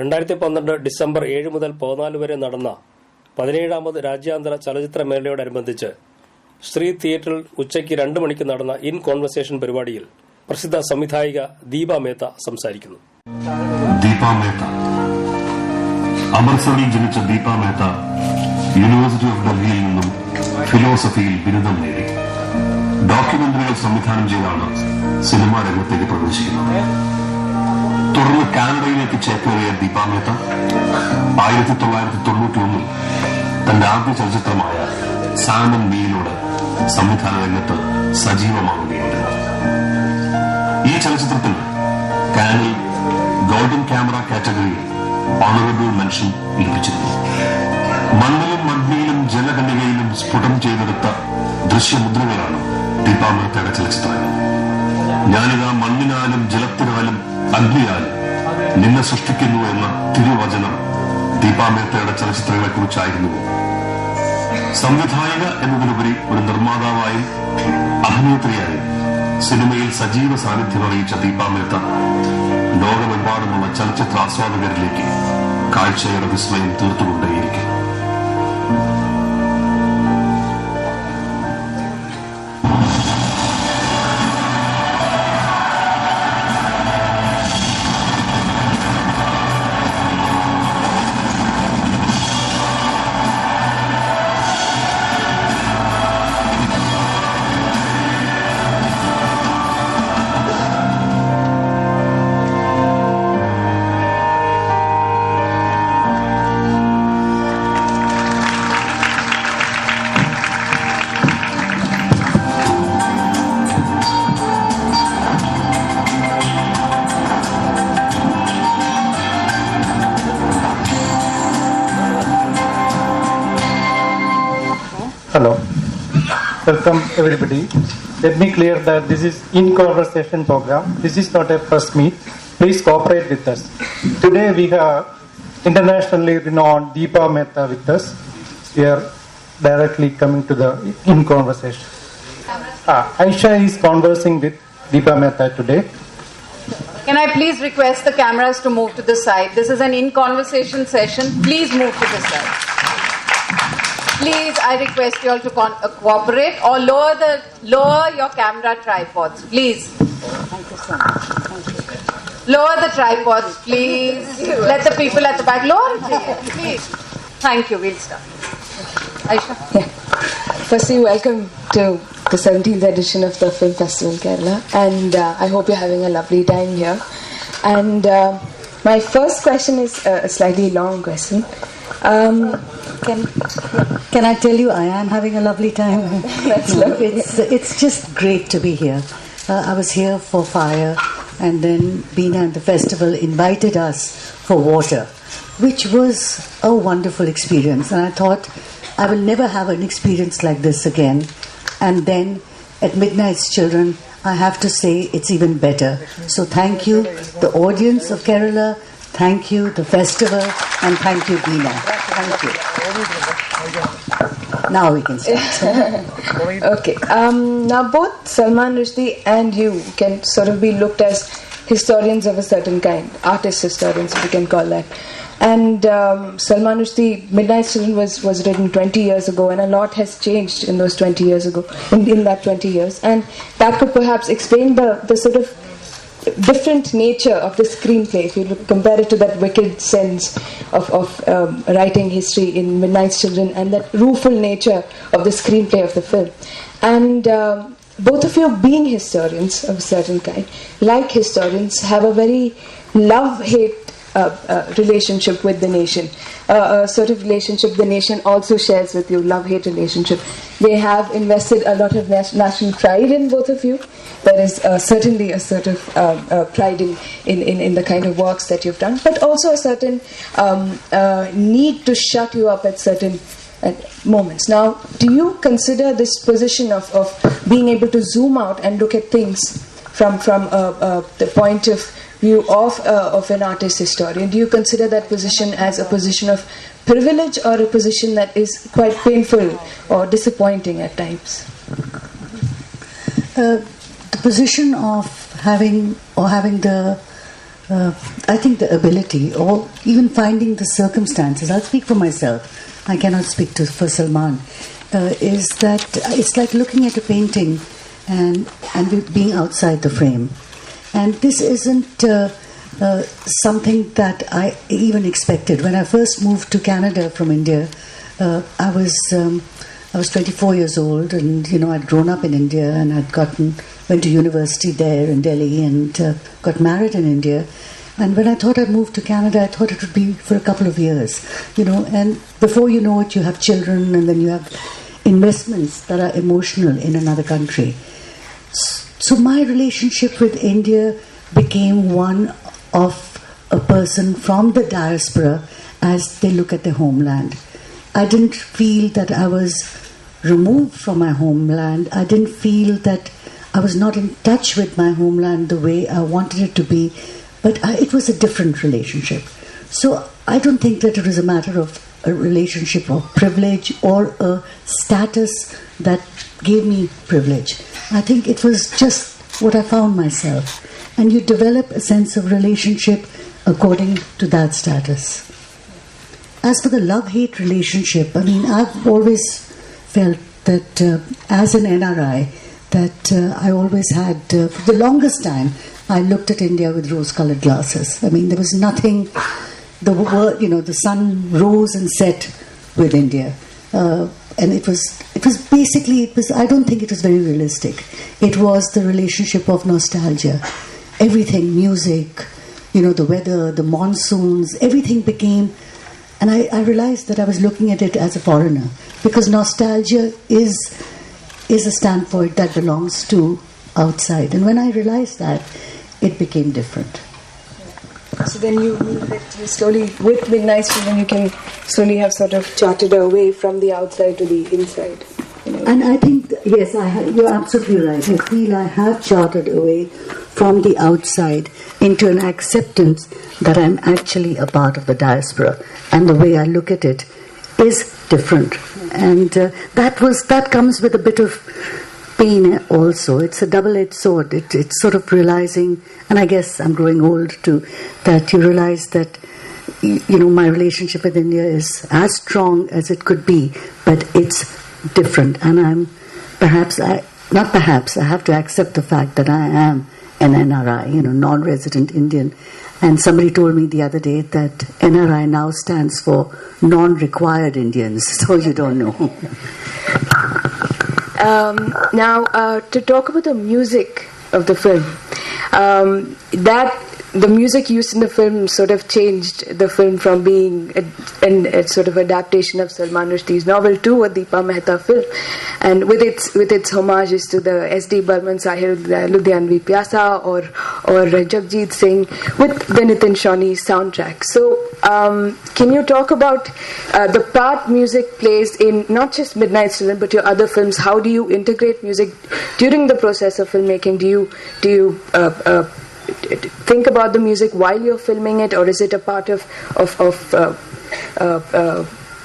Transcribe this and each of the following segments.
2012 December 7 മുതൽ 14 വരെ നടന്ന 17ാമത് രാജ്യാന്തര ചലച്ചിത്ര മേളയോടനുബന്ധിച്ച് ശ്രീ തിയേറ്ററിൽ ഉച്ചയ്ക്ക് 2 മണിക്ക് നടന്ന ഇൻ കോൺവെർസേഷൻ പരിപാടിയിൽ പ്രസിദ്ധ സംവിധായിക ദീപ മേത്ത സംസാരിക്കുന്നു. ദീപ മേത്ത അമൃത്സറിൽ ജനിച്ച ദീപ മേത്ത യൂണിവേഴ്സിറ്റി ഓഫ് ഡൽഹിയിൽ നിന്നും ഫിലോസഫിയിൽ ബിരുദം നേടി. ഡോക്യുമെന്ററികൾ സംവിധാനം ചെയ്താണ് സിനിമാ രംഗത്തേക്ക് പ്രവേശിക്കുന്നത്. തുടർന്ന് കാനഡയിലേക്ക് ചേക്കേറിയ ദീപ മേത്ത 1991 തന്റെ ആദ്യ ചലച്ചിത്രമായ സാമൻ മീയിലൂടെ സംവിധാന രംഗത്ത് സജീവമാവുകയുണ്ടായി. ഈ ചലച്ചിത്രത്തിന് കാനിൽ ഗോൾഡൻ ക്യാമറ കാറ്റഗറിയിൽ ഓണറബിൾ മെൻഷൻ ലഭിച്ചിരുന്നു. മണ്ണിലും മഗ്നിയിലും ജലകന്യകയിലും സ്ഫുടം ചെയ്തെടുത്ത ദൃശ്യമുദ്രകളാണ് ദീപ മേത്തയുടെ ചലച്ചിത്രങ്ങൾ. ഞാനിതാ മണ്ണിനാലും ജലത്തിനാലും അഗ്നിയാലും നിന്നെ സൃഷ്ടിക്കുന്നു എന്ന തിരുവചനം ദീപ മേത്തയുടെ ചലച്ചിത്രങ്ങളെ കുറിച്ചായിരുന്നു. സംവിധായിക എന്നതിലുപരി ഒരു നിർമ്മാതാവായും അഭിനേത്രിയായും സിനിമയിൽ സജീവ സാന്നിധ്യം അറിയിച്ച ദീപ മേത്ത ലോകമെമ്പാടുമുള്ള ചലച്ചിത്ര ആസ്വാദകരിലേക്ക് കാഴ്ചയുടെ വിസ്മയം തീർത്തുകൊണ്ടേയിരിക്കും. Hello, welcome everybody. Let me clear that this is in conversation program. This is not a press meet. Please cooperate with us. Today we have internationally renowned Deepa Mehta with us. We are directly coming to the in conversation. Aisha is conversing with Deepa Mehta today. Can I please request the cameras to move to the side? This is an in conversation session. Please move to the side. Please, I request you all to cooperate or lower your camera tripods, please. Thank you so much. Thank you. Lower the tripods, please. Let the people at the back lower it, please. Thank you. We'll start. Aisha. Yeah. Firstly, welcome to the 17th edition of the Film Festival Kerala, and I hope you're having a lovely time here. And my first question is a slightly long question. Can I tell you I am having a lovely time? That's lovely. It's just great to be here. I was here for fire, and then Beena and the festival invited us for water, which was a wonderful experience. And I thought I will never have an experience like this again. And then at Midnight's Children, I have to say it's even better. So thank you, the audience of Kerala. Thank you, the festival, and thank you, Beena. Thank you. Now we can start. Okay. Now both Salman Rushdie and you can sort of be looked as historians of a certain kind, artist historians, if you can call that. And Salman Rushdie, Midnight's Children was written 20 years ago, and a lot has changed in those 20 years ago, in that 20 years. And that could perhaps explain the sort of different nature of the screenplay, if you compare it to that wicked sense of writing history in Midnight's Children, and that rueful nature of the screenplay of the film. And both of you, being historians of a certain kind, like historians, have a very love-hate relationship with the nation, a sort of relationship the nation also shares with you, love-hate relationship. They have invested a lot of national pride in both of you. There is certainly a sort of pride in the kind of works that you've done, but also a certain need to shut you up at certain moments. Now, do you consider this position of being able to zoom out and look at things from the point of view of an artist historian? Do you consider that position as a position of privilege or a position that is quite painful or disappointing at times? The position of having the I think the ability, or even finding the circumstances, I'll speak for myself, I cannot speak for Salman, is that it's like looking at a painting and being outside the frame. And this isn't something that I even expected. When I first moved to Canada from India, I was 24 years old, and I'd grown up in India, and went to university there in Delhi, and got married in India. And when I thought I'd moved to Canada, I thought it would be for a couple of years, and before you know it, you have children, and then you have investments that are emotional in another country. So my relationship with India became one of a person from the diaspora as they look at their homeland. I didn't feel that I was removed from my homeland. I didn't feel that I was not in touch with my homeland the way I wanted it to be, but it was a different relationship. So I don't think that it was a matter of a relationship of privilege or a status that gave me privilege. I think it was just what I found myself. And you develop a sense of relationship according to that status. As for the love-hate relationship, I've always felt that as an NRI, that I always had, for the longest time, I looked at India with rose-colored glasses. There was nothing, the sun rose and set with India. And it was basically, I don't think it was very realistic. It was the relationship of nostalgia. Everything, music, the weather, the monsoons, everything became, and I realized that I was looking at it as a foreigner, because nostalgia is a standpoint that belongs to outside. And when I realized that, it became different. So then you slowly, with Midnight Children, you can slowly have sort of charted away from the outside to the inside. And I think, yes, you're absolutely right. I feel I have charted away from the outside into an acceptance that I'm actually a part of the diaspora, and the way I look at it is different. And that comes with a bit of pain also. It's a double-edged sword. It's sort of realizing, and I guess I'm growing old too, that you realize that my relationship with India is as strong as it could be, but it's different. And I have to accept the fact that I am an NRI, non-resident Indian. And somebody told me the other day that NRI now stands for non-required Indians, so you don't know. Now, to talk about the music of the film, the music used in the film sort of changed the film from being a sort of adaptation of Salman Rushdie's novel to a DEEPA Mehta film, and with its homages to the S.D. Burman Sahil Ludhianvi Pyasa or Jagjit Singh with the Nitin Shawnee's soundtrack. So can you talk about the part music plays in not just Midnight Children but your other films? How do you integrate music during the process of filmmaking? Do you think about the music while you're filming it, or is it a part of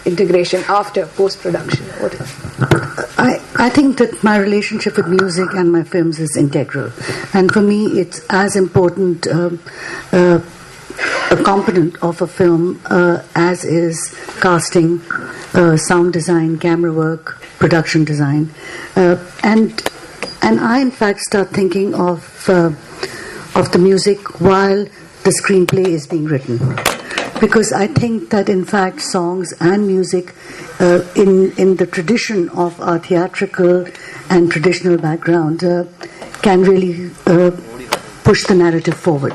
integration after post-production? I think that my relationship with music and my films is integral, and for me it's as important a component of a film as is casting, sound design, camera work, production design, and I in fact start thinking of the music while the screenplay is being written, because I think that in fact songs and music in the tradition of our theatrical and traditional background can really push the narrative forward.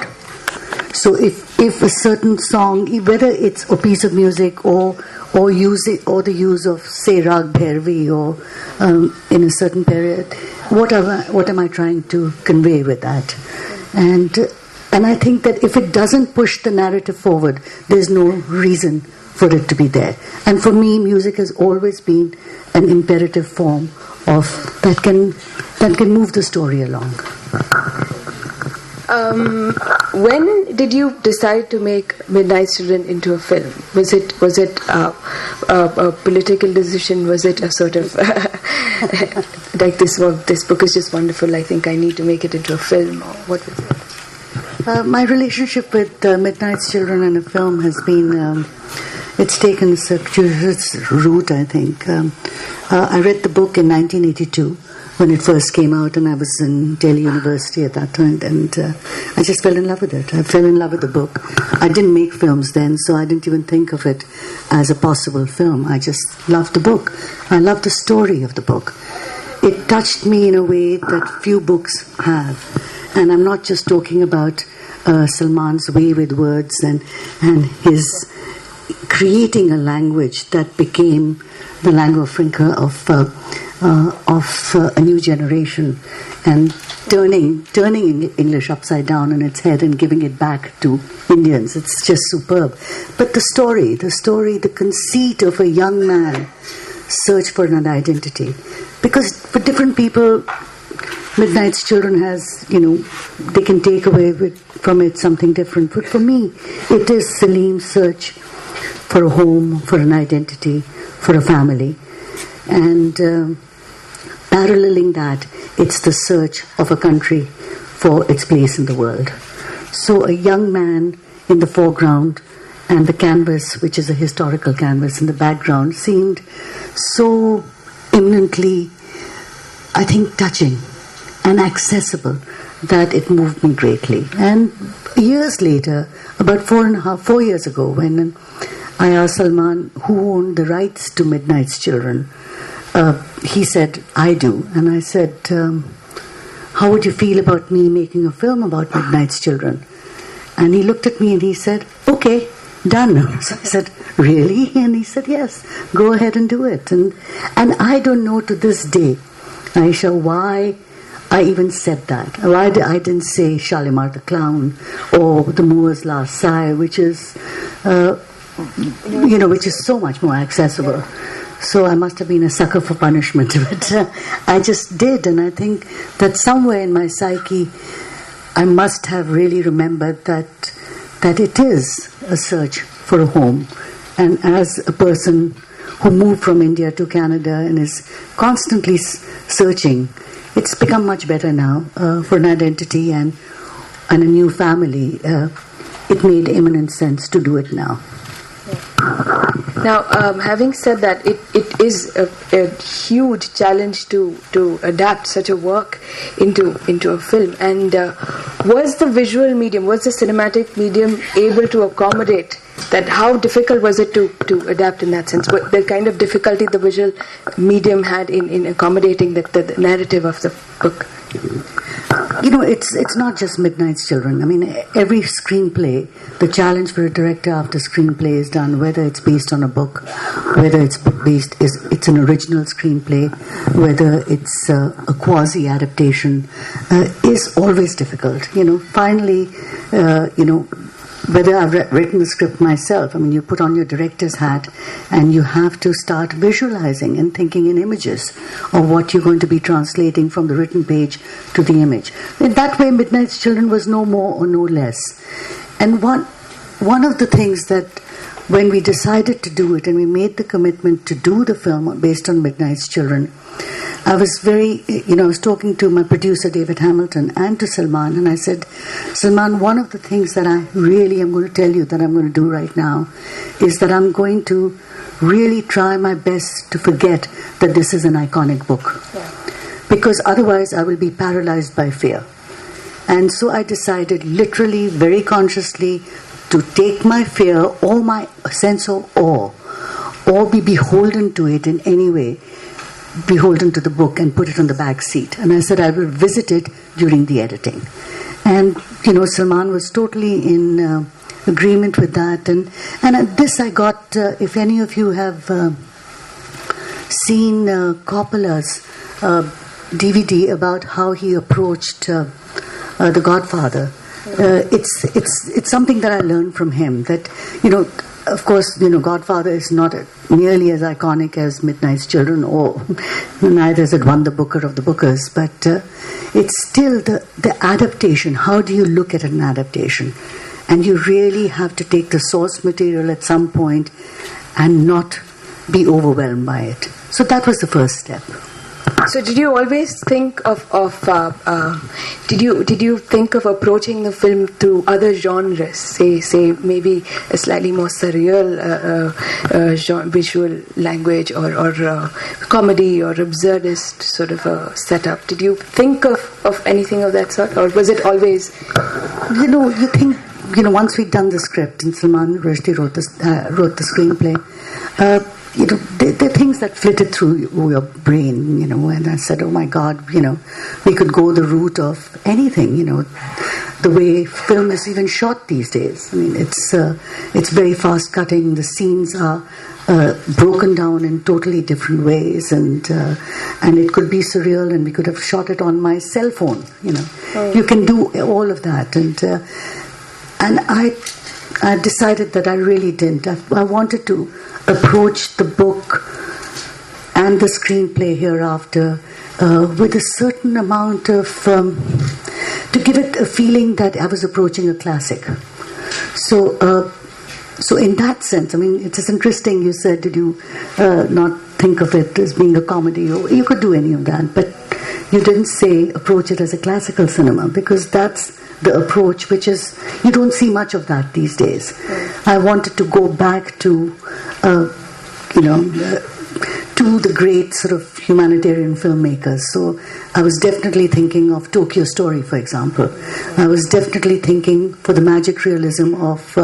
So if a certain song, whether it's a piece of music or the use of, say, Rag Bhairavi or in a certain period, what am I trying to convey with that? And I think that if it doesn't push the narrative forward, there's no reason for it to be there. And for me, music has always been an imperative form of that can move the story along. When did you decide to make Midnight Children into a film? Was it a political decision? Was it a sort of like this book is just wonderful, I think I need to make it into a film, or what was it? My relationship with Midnight's Children and a film has been, it's taken a circuitous route, I think. I read the book in 1982 when it first came out, and I was in Delhi University at that time, and I just fell in love with it. I fell in love with the book. I didn't make films then, so I didn't even think of it as a possible film. I just loved the book. I loved the story of the book. It touched me in a way that few books have. And I'm not just talking about Salman's way with words and his creating a language that became the lingua franca of a new generation, and turning English upside down on its head and giving it back to Indians. It's just superb. But the story, the conceit of a young man search for an identity. Because for different people, Midnight's Children has, they can take away from it something different. But for me, it is Salim's search for a home, for an identity, for a family. And paralleling that, it's the search of a country for its place in the world. So a young man in the foreground and the canvas, which is a historical canvas in the background, seemed so imminently, I think, touching and accessible that it moved me greatly. And years later, about 4 years ago, when I asked Salman who owned the rights to Midnight's Children, he said, I do. And I said, how would you feel about me making a film about Midnight's Children? And he looked at me and he said, okay, done. So I said, really? And he said, yes, go ahead and do it. And I don't know to this day, Aisha, why I even said that. Why I didn't say Shalimar the Clown or The Moor's Last Sigh, which is, which is so much more accessible. So I must have been a sucker for punishment, but I just did. And I think that somewhere in my psyche, I must have really remembered that it is a search for a home. And as a person who moved from India to Canada and is constantly searching, it's become much better now for an identity and a new family. It made imminent sense to do it now. Now, having said that, it is a huge challenge to adapt such a work into a film. And was the visual medium, was the cinematic medium able to accommodate that? How difficult was it to adapt in that sense? What the kind of difficulty the visual medium had in accommodating the narrative of the book? It's not just Midnight's Children. I mean, every screenplay, the challenge for a director after screenplay is done, whether it's based on a book, whether it's it's an original screenplay, whether it's a quasi adaptation, is always difficult. Finally, whether I've written the script myself, I mean, you put on your director's hat and you have to start visualizing and thinking in images of what you're going to be translating from the written page to the image. In that way, Midnight's Children was no more or no less. And one of the things that when we decided to do it and we made the commitment to do the film based on Midnight's Children, I was I was talking to my producer, David Hamilton, and to Salman, and I said, Salman, one of the things that I really am going to tell you that I'm going to do right now is that I'm going to really try my best to forget that this is an iconic book. Yeah. Because otherwise I will be paralyzed by fear. And so I decided literally, very consciously, to take my fear or my sense of awe, or be beholden to it in any way, beholden to the book, and put it on the back seat. And I said I will visit it during the editing. And, Salman was totally in agreement with that. And this I got, if any of you have seen Coppola's DVD about how he approached The Godfather, it's something that I learned from him, that, of course, Godfather is not nearly as iconic as Midnight's Children, or neither is it won the Booker of the Bookers, but it's still the adaptation. How do you look at an adaptation? And you really have to take the source material at some point and not be overwhelmed by it. So that was the first step. So did you always think did you think of approaching the film through other genres, say maybe a slightly more surreal visual language or comedy or absurdist sort of a setup? Did you think of anything of that sort, or was it always? You think, once we'd done the script and Salman Rushdie wrote the screenplay, there are things that flitted through your brain, and I said, oh my God, we could go the route of anything, the way film is even shot these days. I mean, it's very fast cutting. The scenes are broken down in totally different ways, and it could be surreal, and we could have shot it on my cell phone. You can do all of that, and I decided that I really didn't. I wanted to approach the book and the screenplay hereafter with a certain amount of to give it a feeling that I was approaching a classic. So in that sense, I mean, it is interesting. You said, did you not think of it as being a comedy? Or you could do any of that, but you didn't say approach it as a classical cinema, because that's the approach which is, you don't see much of that these days. I wanted to go back to to the great sort of humanitarian filmmakers. So I was definitely thinking of Tokyo Story, for example. I was definitely thinking for the magic realism of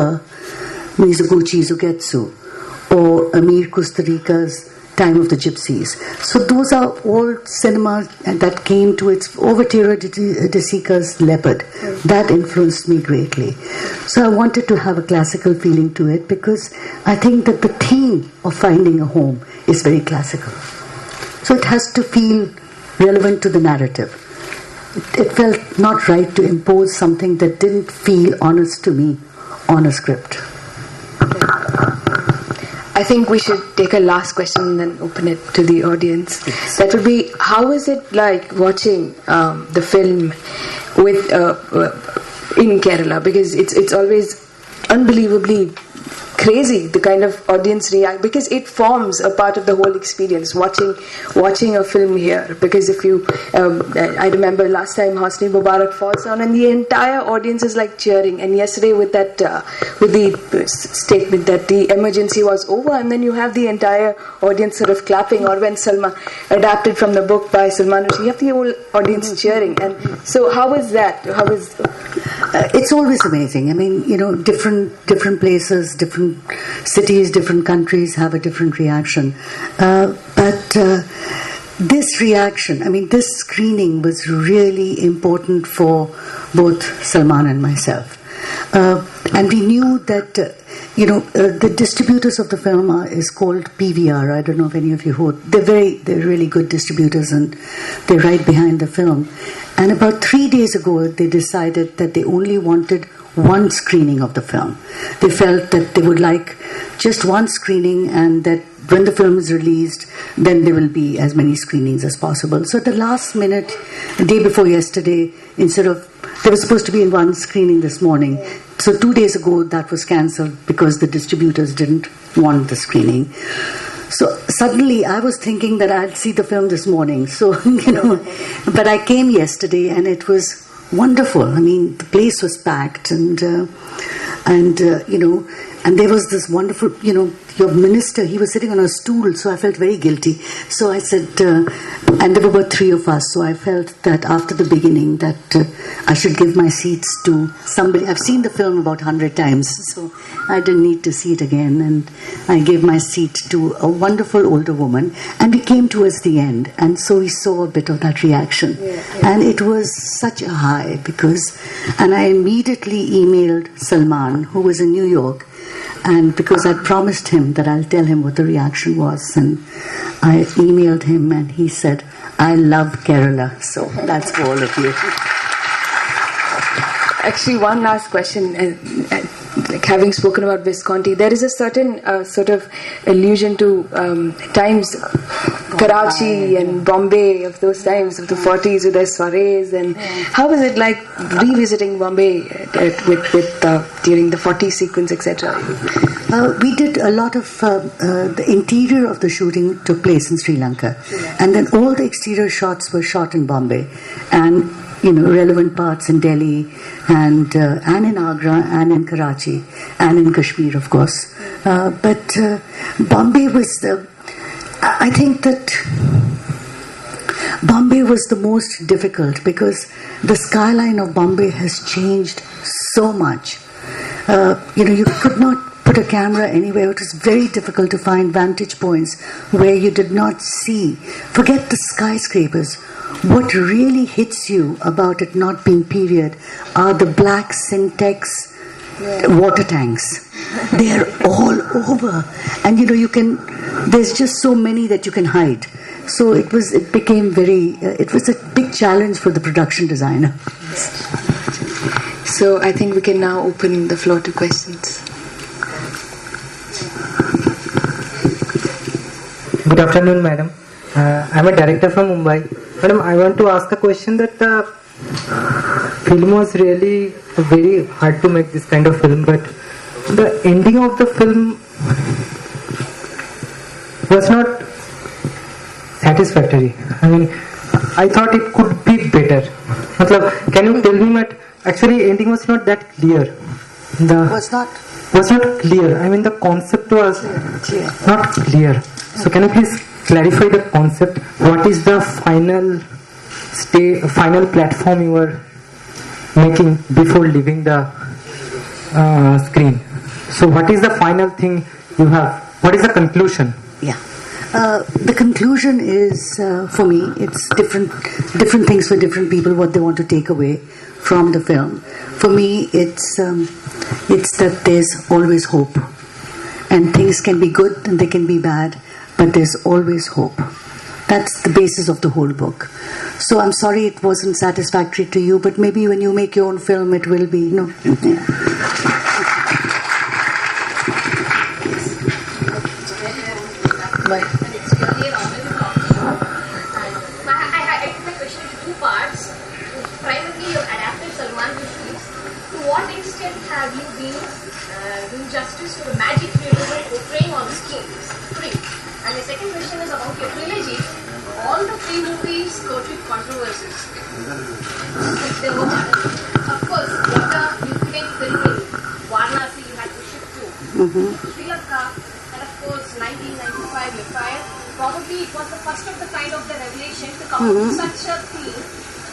Mizoguchi Ugetsu or Amir Kusturica's Time of the Gypsies. So those are all cinema that came to its Overtiro de Sica's Leopard. That influenced me greatly. So I wanted to have a classical feeling to it, because I think that the theme of finding a home is very classical. So it has to feel relevant to the narrative. It felt not right to impose something that didn't feel honest to me on a script. I think we should take a last question and then open it to the audience. That would be, how is it like watching the film with in Kerala? Because it's always unbelievably crazy, the kind of audience react, because it forms a part of the whole experience, watching a film here. Because if you I remember last time Hosni Mubarak falls down and the entire audience is like cheering, and yesterday with that with the statement that the emergency was over, and then you have the entire audience sort of clapping, or when Salman adapted from the book by Salman Rushdie, you have the whole audience cheering. And so how is that? It's always amazing. I mean, different places, different cities, different countries have a different reaction. But this reaction, I mean, this screening was really important for both Salman and myself. And we knew that, the distributors of the film is called PVR. I don't know if any of you heard. They're really good distributors, and they're right behind the film. And about 3 days ago, they decided that they only wanted one screening of the film. They felt that they would like just one screening, and that when the film is released, then there will be as many screenings as possible. So at the last minute, the day before yesterday, they were supposed to be in one screening this morning. So 2 days ago, that was cancelled because the distributors didn't want the screening. So suddenly I was thinking that I'd see the film this morning. So, but I came yesterday and it was wonderful. I mean, the place was packed, and there was this wonderful, your minister, he was sitting on a stool, so I felt very guilty. So I said, and there were about 3 of us, so I felt that after the beginning that I should give my seats to somebody. I've seen the film about 100 times, so I didn't need to see it again, and I gave my seat to a wonderful older woman, and we came towards the end, and so we saw a bit of that reaction. And it was such a high, and I immediately emailed Salman, who was in New York, and because I promised him that I'll tell him what the reaction was, and I emailed him and he said, I love Kerala. So that's for all of you. Actually, one last question. like having spoken about Visconti, there is a certain sort of allusion to times, Karachi and Bombay of those times, of the 40s with their soirees. And how was it like revisiting Bombay with during the 40s sequence, etc.? We did a lot of the interior of the shooting took place in Sri Lanka, and then all the exterior shots were shot in Bombay, and relevant parts in Delhi and in Agra and in Karachi and in Kashmir, of course. But Bombay was I think that Bombay was the most difficult because the skyline of Bombay has changed so much. You could not put a camera anywhere. It was very difficult to find vantage points where you did not see. Forget the skyscrapers. What really hits you about it not being period are the black Syntex water tanks. They are all over, and there's just so many that you can hide. So it was a big challenge for the production designer. So I think we can now open the floor to questions. Good afternoon, madam. I'm a director from Mumbai. Madam, I want to ask a question that the film was really very hard to make this kind of film, but the ending of the film was not satisfactory. I mean, I thought it could be better. Can you tell me that actually ending was not that clear? Was not clear. I mean, the concept was not clear. So can you please clarify the concept? What is the final platform you were making before leaving the screen? So what is the final thing you have? What is the conclusion? Yeah. The conclusion is, for me, it's different things for different people, what they want to take away from the film. For me, it's that there's always hope. And things can be good and they can be bad, but there's always hope. That's the basis of the whole book. So I'm sorry it wasn't satisfactory to you, but maybe when you make your own film, it will be, Have you been doing justice to the magic realism portraying on the screen? And the second question is about your trilogy. All the three movies go through controversies. Of course, you came filming Varanasi, you had to shift to Sri Lanka, and of course 1995 your fire. Probably it was the first of the kind of the revelation to come up with such a theme.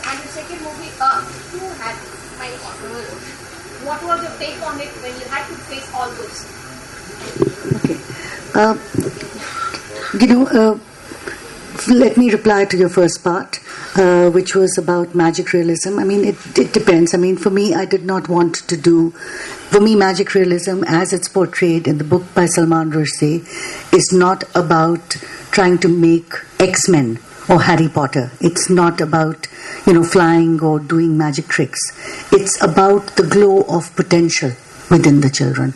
And the second movie, too, had kind of controversy. What was your take on it when you had to face all those? Okay. Let me reply to your first part, which was about magic realism. I mean, it depends. I mean, for me, I did not want to do... For me, magic realism, as it's portrayed in the book by Salman Rushdie, is not about trying to make X-Men or Harry Potter. It's not about, flying or doing magic tricks. It's about the glow of potential within the children.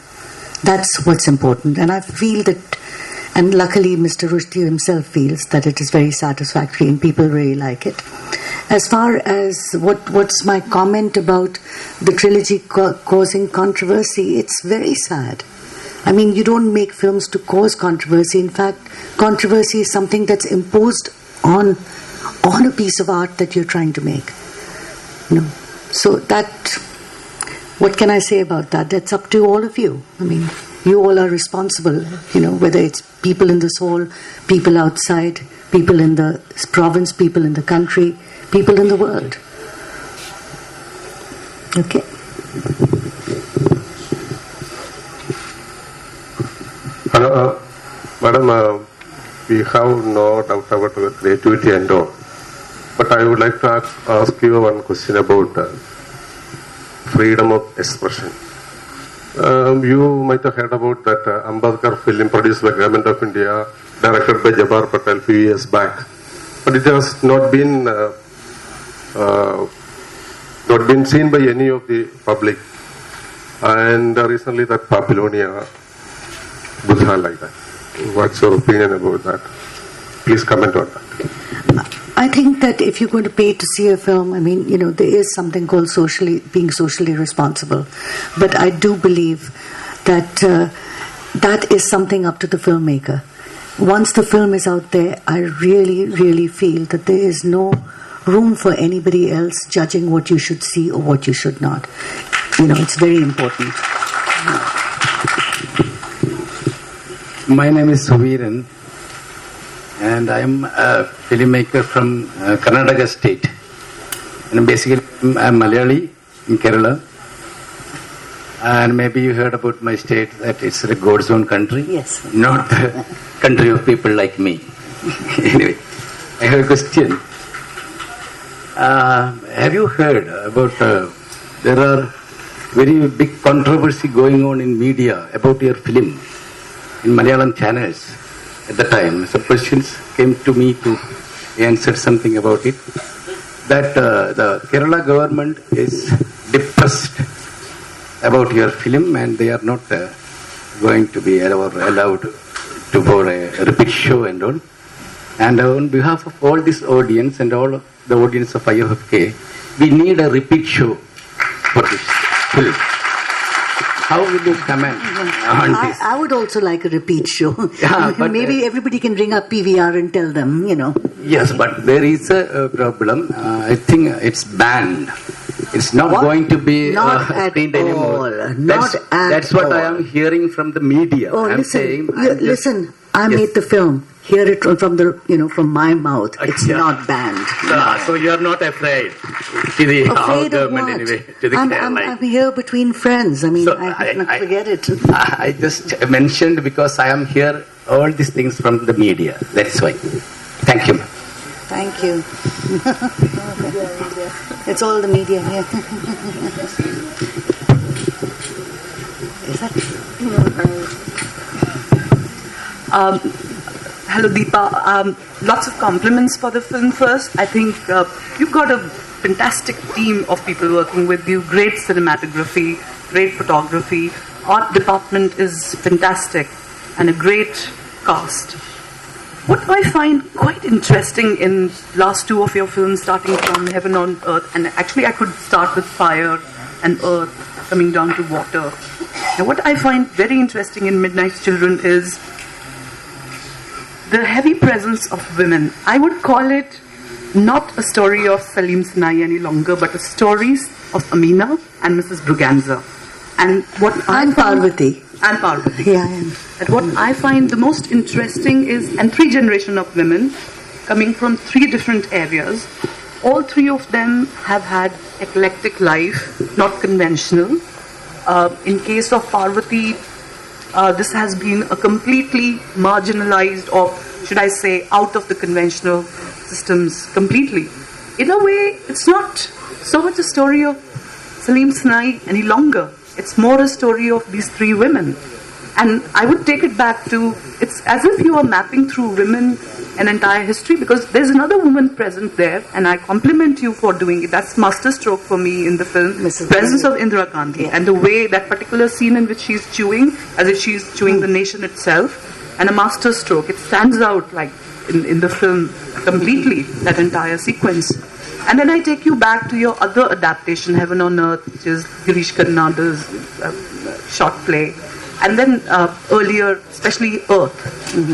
That's what's important. And I feel that, and luckily Mr. Rushdie himself feels that it is very satisfactory and people really like it. As far as what's my comment about the trilogy causing controversy, it's very sad. I mean, you don't make films to cause controversy. In fact, controversy is something that's imposed on a piece of art that you're trying to make. So that, what can I say about that? That's up to all of you. I mean, you all are responsible, whether it's people in this hall, people outside, people in the province, people in the country, people in the world. Okay. Hello, Madam, we have no doubt about the creativity and all. But I would like to ask you one question about freedom of expression. You might have heard about that Ambedkar film produced by Government of India, directed by Jabbar Patel a few years back. But it has not been seen by any of the public. and recently that Babylonia, Buddha, like that. What's your opinion about that? Please comment on that. I think that if you're going to pay to see a film, I mean, there is something called being socially responsible. But I do believe that that is something up to the filmmaker. Once the film is out there, I really, really feel that there is no room for anybody else judging what you should see or what you should not. It's very important. My name is Suviran, and I am a filmmaker from Karnataka state. And basically, I'm Malayali in Kerala. And maybe you heard about my state that it's a God's own country. Yes. Not the country of people like me. Anyway, I have a question. Have you heard about there are very big controversy going on in media about your film in Malayalam channels at the time? Some questions came to me to answer something about it. That the Kerala government is depressed about your film and they are not going to be allowed to for a repeat show and all. And on behalf of all this audience and all the audience of IFFK, we need a repeat show for this film. How will you comment on this? I would also like a repeat show. Yeah, but maybe everybody can ring up PVR and tell them, Yes, but there is a problem. I think it's banned. It's not going to be screened anymore. That's what I am hearing from the media. Oh, listen. I made the film. Hear it from my mouth. It's not banned. So you are not afraid to the government anyway? I'm here between friends. I mean, I forget it. I just mentioned because I am here all these things from the media. That's why. Thank you. Thank you. It's all the media here. Is that? Hello, Deepa. Lots of compliments for the film first. I think you've got a fantastic team of people working with you. Great cinematography, great photography. Art department is fantastic and a great cast. What I find quite interesting in last two of your films, starting from Heaven on Earth, and actually I could start with fire and earth coming down to water. And what I find very interesting in Midnight's Children is the heavy presence of women. I would call it not a story of Salim Sinai any longer, but a stories of Amina and Mrs. Bruganza. And Parvati. And Parvati. Yeah, I am. And what I find the most interesting is, and three generations of women coming from three different areas. All three of them have had eclectic life, not conventional. In case of Parvati, this has been a completely marginalized, or should I say, out of the conventional systems completely. In a way, it's not so much a story of Salim Sinai any longer. It's more a story of these three women. And I would take it back to, it's as if you are mapping through women an entire history, because there's another woman present there, and I compliment you for doing it. That's masterstroke for me in the film. Mrs. Presence of Indira Gandhi, and the way, that particular scene in which she's chewing, as if she's chewing the nation itself, and a masterstroke. It stands out like in the film completely, that entire sequence. And then I take you back to your other adaptation, Heaven on Earth, which is Girish Karnada's short play. And then earlier, especially Earth,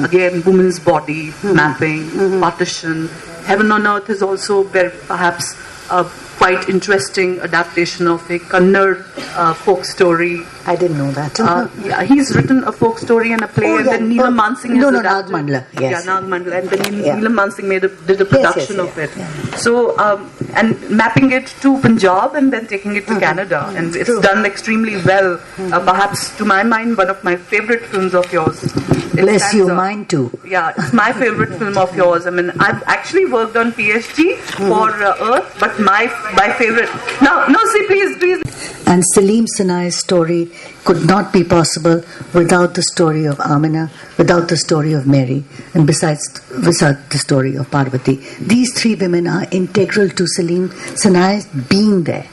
again, woman's body, mapping, partition. Heaven on Earth is also very, perhaps a quite interesting adaptation of a Kannada folk story. I didn't know that. Yeah, he's written a folk story and a play, and then Neelam Mansingh has adapted. Nagmandala, yes. Yeah, Nagmandala, and then Neelam Mansingh did a production of it. So, and mapping it to Punjab and then taking it to Canada, and it's done extremely well. Perhaps, to my mind, one of my favorite films of yours. Bless you, mine too. Yeah, it's my favorite film of yours. I mean, I've actually worked on PSG for Earth, but my favorite. No, see, please. And Salim Sinai's story could not be possible without the story of Amina, without the story of Mary, and besides the story of Parvati. These three women are integral to Salim Sinai being there.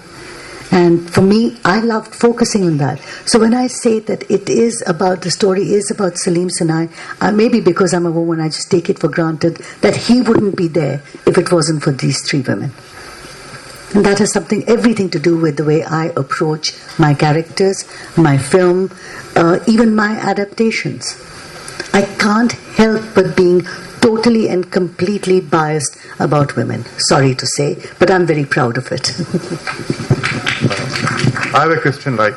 And for me, I loved focusing on that. So when I say that the story is about Salim Sinai, maybe because I'm a woman, I just take it for granted that he wouldn't be there if it wasn't for these three women. And that has everything to do with the way I approach my characters, my film, even my adaptations. I can't help but being totally and completely biased about women. Sorry to say, but I'm very proud of it. I have a question a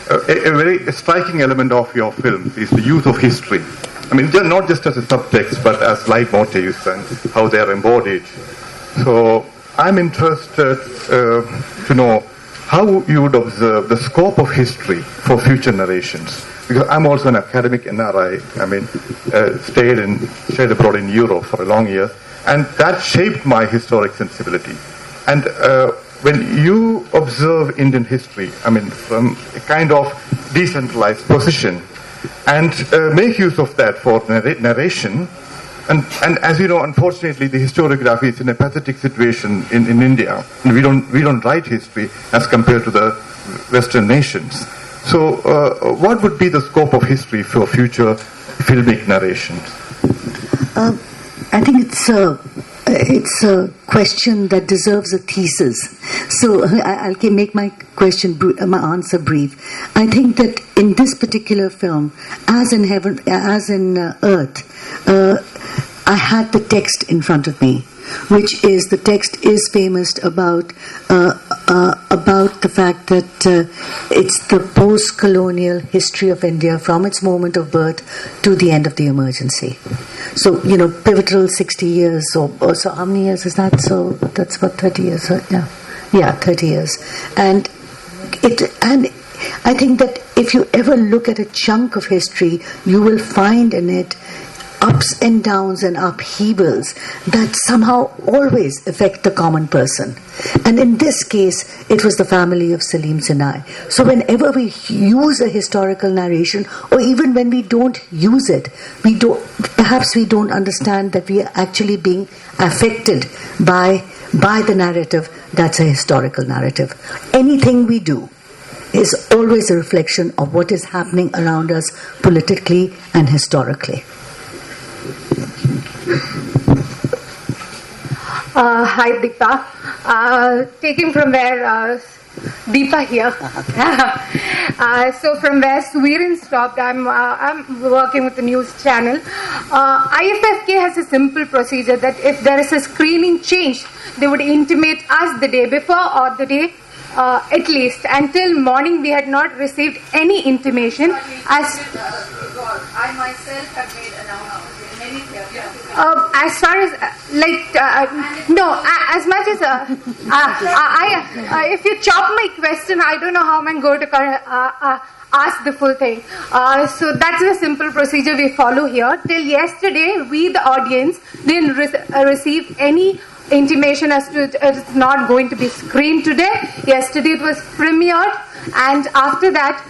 very striking element of your film is the use of history. I mean, not just as a subtext, but as leitmotifs and how they are embodied. So I'm interested to know how you would observe the scope of history for future narrations. Because I'm also an academic NRI. I mean, stayed abroad in Europe for a long year, and that shaped my historic sensibility. And when you observe Indian history, I mean, from a kind of decentralized position, and make use of that for narration, and as you know, unfortunately, the historiography is in a pathetic situation in India. And we don't write history as compared to the Western nations. So, what would be the scope of history for future filmic narrations? I think it's a question that deserves a thesis. So I'll make my answer brief. I think that in this particular film, as in Heaven, as in Earth, I had the text in front of me, which is the text is famous about the fact that it's the post-colonial history of India from its moment of birth to the end of the emergency. So, pivotal 60 years or so. How many years is that? So that's about 30 years. Yeah, 30 years. And I think that if you ever look at a chunk of history, you will find in it ups and downs and upheavals that somehow always affect the common person. And in this case, it was the family of Salim Sinai. So whenever we use a historical narration, or even when we don't use it, perhaps we don't understand that we are actually being affected by the narrative that's a historical narrative. Anything we do is always a reflection of what is happening around us politically and historically. Hi, DEEPA. Taking from where DEEPA here. So from where Suviren stopped, I'm working with the news channel. IFFK has a simple procedure that if there is a screening change, they would intimate us the day before or the day at least. Until morning, we had not received any intimation. I myself have made announcements. As far as no, as much as if you chop my question, I don't know how I'm going to ask the full thing. So that's the simple procedure we follow here. Till yesterday, we the audience didn't receive any intimation as to it's not going to be screened today. Yesterday it was premiered, and after that,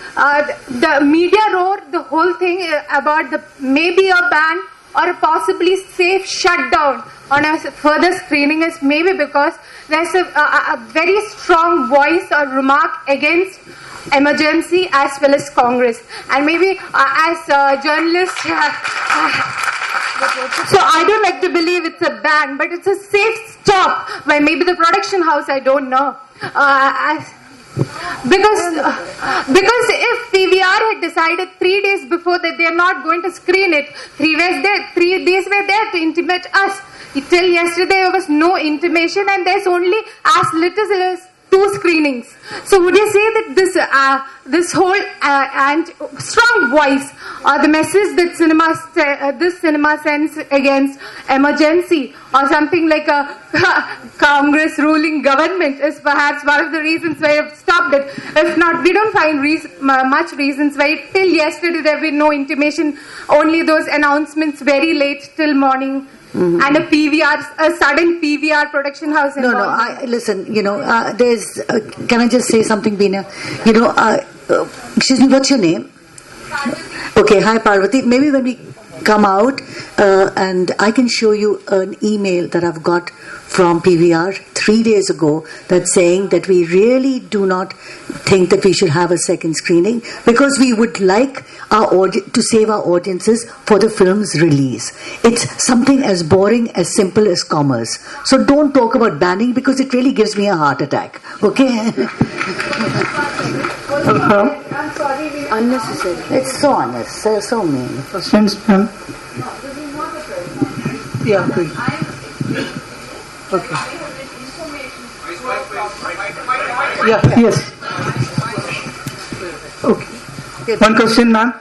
the media wrote the whole thing about the maybe a ban or a possibly safe shutdown on a further screening is maybe because there's a very strong voice or remark against emergency as well as Congress. And maybe as journalists, so I don't like to believe it's a ban, but it's a safe stop by maybe the production house, I don't know. Because if PVR had decided 3 days before that they are not going to screen it, 3 days were there to intimate us. Till yesterday there was no intimation, and there's only as little as 2 screenings. So would you say that this whole and strong voice, the message that this cinema sends against emergency or something like a Congress ruling government is perhaps one of the reasons why I've stopped it. If not, we don't find much reasons why till yesterday there will be no intimation, only those announcements very late till morning. Mm-hmm. And a sudden PVR production house. Listen, there's, can I just say something, Beena? Excuse me, what's your name? Okay, hi Parvati. Maybe when we come out, and I can show you an email that I've got from PVR 3 days ago that's saying that we really do not think that we should have a second screening because we would like to save our audiences for the film's release. It's something as boring, as simple as commerce. So don't talk about banning because it really gives me a heart attack. Okay? I'm sorry, unnecessary. It's so unnecessary, so mean. Questions, ma'am? Yeah, please. Okay. Yeah, yes. Okay. One question, ma'am.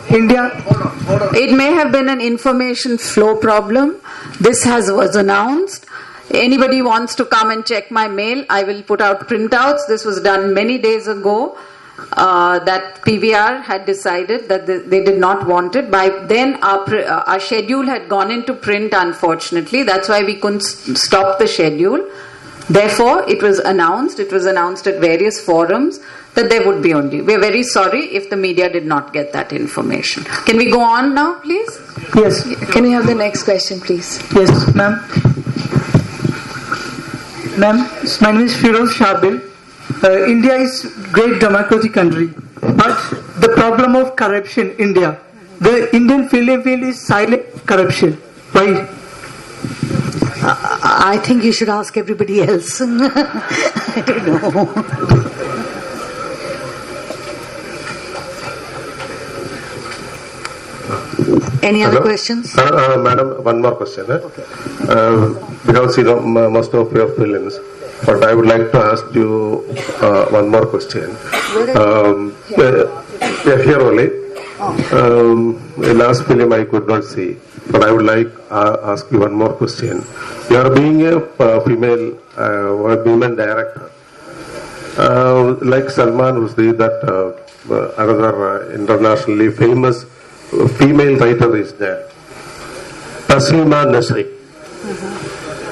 India. It may have been an information flow problem. This was announced. Anybody wants to come and check my mail, I will put out printouts. This was done many days ago. That PVR had decided that they did not want it. By then our schedule had gone into print, unfortunately. That's why we couldn't stop the schedule. Therefore, it was announced at various forums that there would be only. We're very sorry if the media did not get that information. Can we go on now, please? Yes. Can we have the next question, please? Yes, ma'am. Ma'am, my name is Firoz Shabil. India is great democratic country, but the problem of corruption in India, the Indian film field is silent corruption. Why? I think you should ask everybody else. I don't know. Any other questions? Madam, one more question. Okay. Because most of your films, but I would like to ask you one more question. Here only. The last film I could not see, but I would like to ask you one more question. You are being a female women director, like Salman Rushdie, that another internationally famous female writer is there. Taslima Nasri.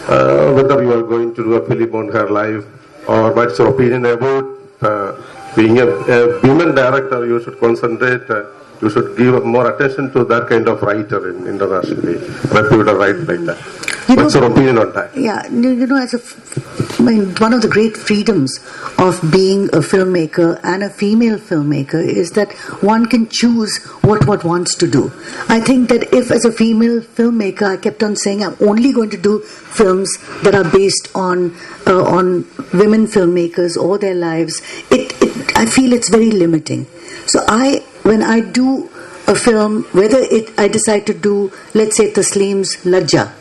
Whether you are going to do a film on her life, or what's your opinion about being a women director? You should concentrate. You should give more attention to that kind of writer internationally. But you would write like that. What's your opinion on that? Yeah, one of the great freedoms of being a filmmaker and a female filmmaker is that one can choose what one wants to do. I think that if as a female filmmaker I kept on saying I'm only going to do films that are based on women filmmakers or their lives, I feel it's very limiting. So when I do a film, whether I decide to do, let's say, Tasleem's Lajja,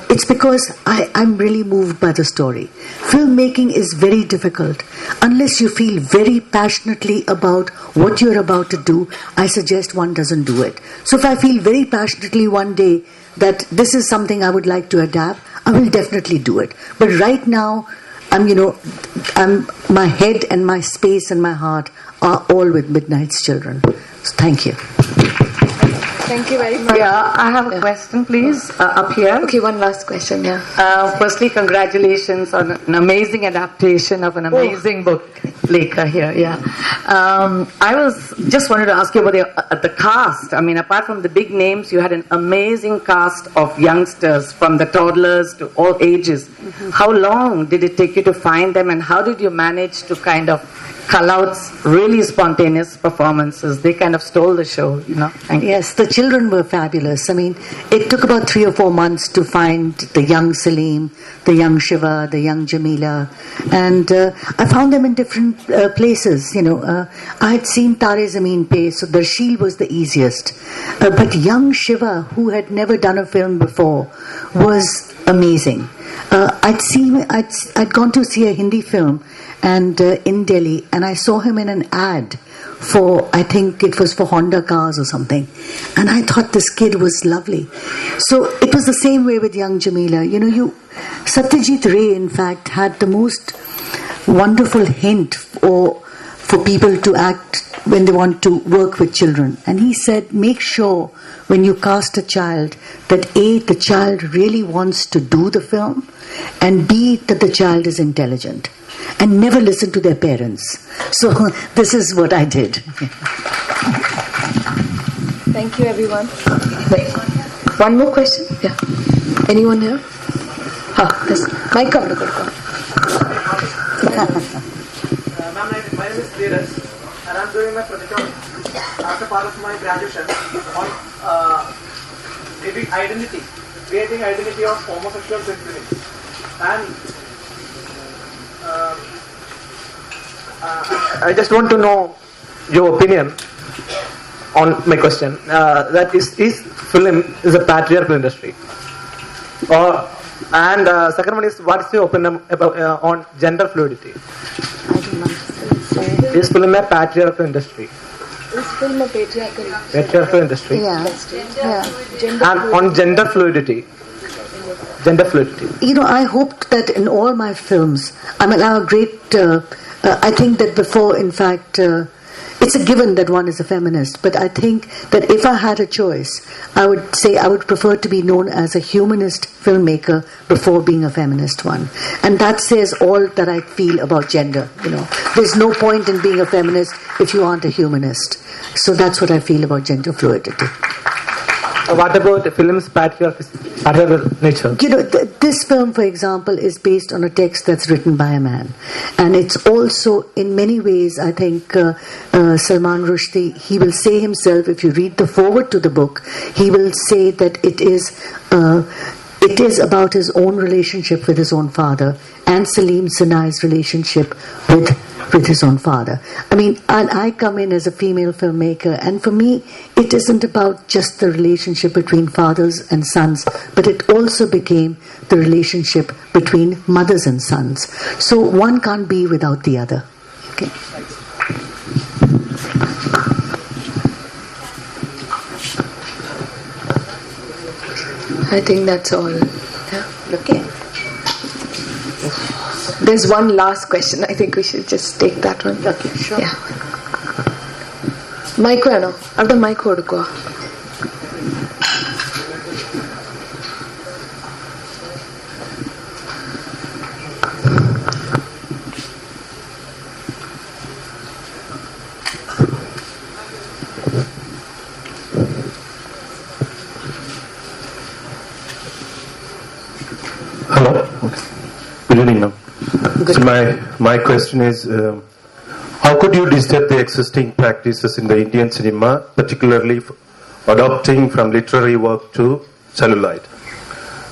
it's because I'm really moved by the story. Filmmaking is very difficult. Unless you feel very passionately about what you're about to do, I suggest one doesn't do it. So if I feel very passionately one day that this is something I would like to adapt, I will definitely do it. But right now, my head and my space and my heart are all with Midnight's Children. So thank you. Thank you very much. Yeah, I have a question, please, up here. Okay, one last question, yeah. Firstly, congratulations on an amazing adaptation of an amazing book, Lekha here, yeah. I just wanted to ask you about the cast. I mean, apart from the big names, you had an amazing cast of youngsters, from the toddlers to all ages. Mm-hmm. How long did it take you to find them, and how did you manage to kind of cull out really spontaneous performances? They kind of stole the show, Thank you. Yes, the children were fabulous. I mean, it took about 3 or 4 months to find the young Salim, the young Shiva, the young Jamila, and I found them in different places. I had seen Tare Zameen Pe, so Darshil was the easiest, but young Shiva, who had never done a film before, was amazing. I'd gone to see a Hindi film and in Delhi, and I saw him in an ad for, I think it was for Honda cars or something, and I thought this kid was lovely. So it was the same way with young Jamila. Satyajit Ray, in fact, had the most wonderful hint for people to act when they want to work with children, and he said, make sure when you cast a child that A, the child really wants to do the film, and B, that the child is intelligent, and never listen to their parents. So this is what I did. Thank you, everyone. One more question? Yeah. Anyone here? Mic on the good. Ma'am, my name is Dheeraj, and I'm doing my project as a part of my graduation on creating identity of homosexuals in film. And I just want to know your opinion on my question. That is film is a patriarchal industry? And second one is, what is your opinion about on gender fluidity? Is film a patriarchal industry? Is film a Patriarchal industry. Yeah. And on gender fluidity. You know, I hoped that in all my films, I mean, I have a great, I think that before, in fact, it's a given that one is a feminist, but I think that if I had a choice, I would say I would prefer to be known as a humanist filmmaker before being a feminist one. And that says all that I feel about gender, you know. There's no point in being a feminist if you aren't a humanist. So that's what I feel about gender fluidity. What about the film's patriarchal nature? You know, this film, for example, is based on a text that's written by a man. And it's also, in many ways, I think, Salman Rushdie, he will say himself, if you read the foreword to the book, he will say that it is about his own relationship with his own father and Salim Sinai's relationship with his own father. I mean, and I come in as a female filmmaker, and for me, it isn't about just the relationship between fathers and sons, but it also became the relationship between mothers and sons. So one can't be without the other. Okay. I think that's all. Yeah. Okay. There's one last question. I think we should just take that one. Okay, sure. Yeah. Mic veno. Avda mic kodukko. Hello. Okay. Good evening, ma'am. So my question is, how could you disturb the existing practices in the Indian cinema, particularly adopting from literary work to celluloid?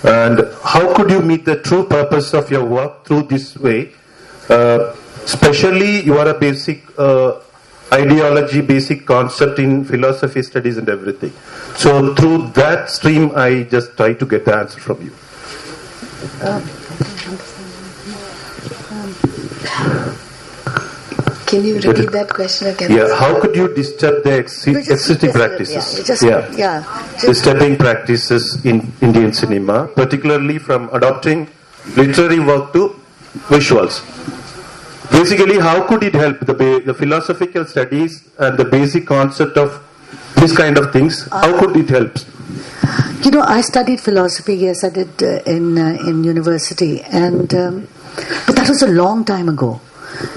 And how could you meet the true purpose of your work through this way? Especially, you are a basic ideology, basic concept in philosophy studies and everything. So through that stream, I just try to get the answer from you. Can you repeat that question again? Yeah, how could you disturb the existing practices? Disturbing practices in Indian cinema, particularly from adopting literary work to visuals. Basically, how could it help the philosophical studies and the basic concept of this kind of things? How could it help? You know, I studied philosophy, yes, I did in university, and but that was a long time ago.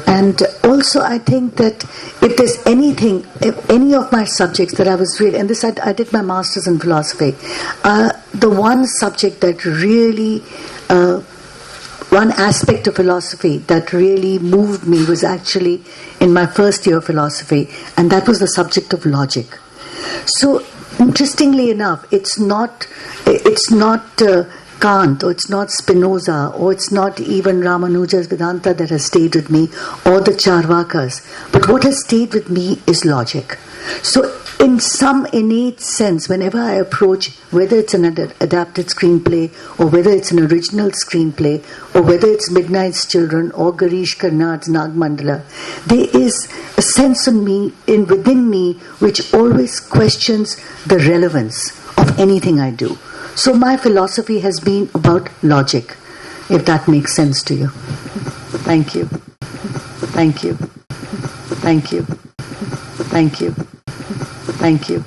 And also, I think that if there's anything, if any of my subjects that I was really, and this I did my master's in philosophy, the one subject that really, one aspect of philosophy that really moved me was actually in my first year of philosophy, and that was the subject of logic. So, interestingly enough, it's not Kant, or it's not Spinoza, or it's not even Ramanuja's Vedanta that has stayed with me, or the Charvakas. But what has stayed with me is logic. So in some innate sense, whenever I approach, whether it's an adapted screenplay, or whether it's an original screenplay, or whether it's Midnight's Children, or Garish Karnad's Nagmandala, there is a sense in me, within me, which always questions the relevance of anything I do. So my philosophy has been about logic, if that makes sense to you. Thank you. Thank you. Thank you. Thank you. Thank you.